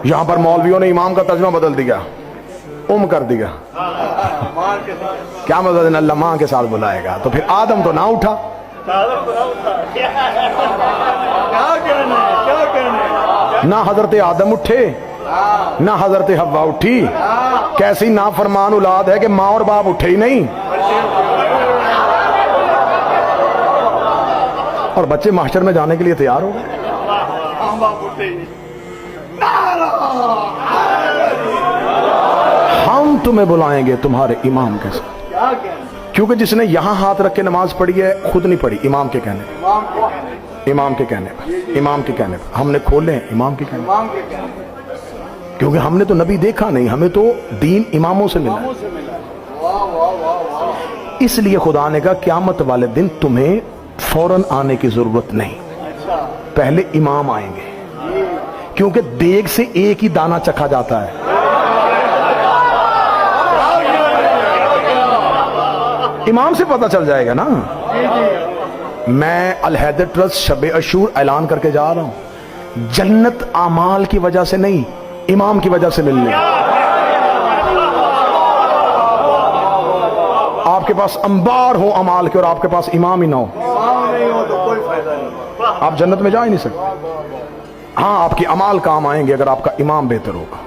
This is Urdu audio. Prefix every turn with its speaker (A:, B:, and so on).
A: یہاں پر مولویوں نے امام کا ترجمہ بدل دیا، کر دیا، کیا مطلب اللہ ماں کے ساتھ بلائے گا؟ تو پھر آدم تو نہ اٹھا، نہ حضرت آدم اٹھے نہ حضرت حوا اٹھی، کیسی نافرمان اولاد ہے کہ ماں اور باپ اٹھے ہی نہیں، اور بچے محشر میں جانے کے لیے تیار ہو گئے۔ ہم تمہیں بلائیں گے تمہارے امام کے ساتھ، کیونکہ جس نے یہاں ہاتھ رکھ کے نماز پڑھی ہے خود نہیں پڑھی، امام کے کہنے پر، امام کے کہنے پر، امام کے کہنے پر ہم نے کھولے امام کے کہنے پر، کیونکہ ہم نے تو نبی دیکھا نہیں، ہمیں تو دین اماموں سے ملا۔ اس لیے خدا نے کہا قیامت والے دن تمہیں فوراً آنے کی ضرورت نہیں، پہلے امام آئیں گے، کیونکہ دیگ سے ایک ہی دانہ چکھا جاتا ہے۔ امام سے پتہ چل جائے گا نا۔ میں الحیدر ٹرسٹ شب عاشور اعلان کر کے جا رہا ہوں، جنت اعمال کی وجہ سے نہیں، امام کی وجہ سے ملنے۔ آپ کے پاس انبار ہو امال کے اور آپ کے پاس امام ہی نہ ہو، آپ جنت میں جا ہی نہیں سکتے۔ ہاں آپ کی امال کام آئیں گے اگر آپ کا امام بہتر ہوگا۔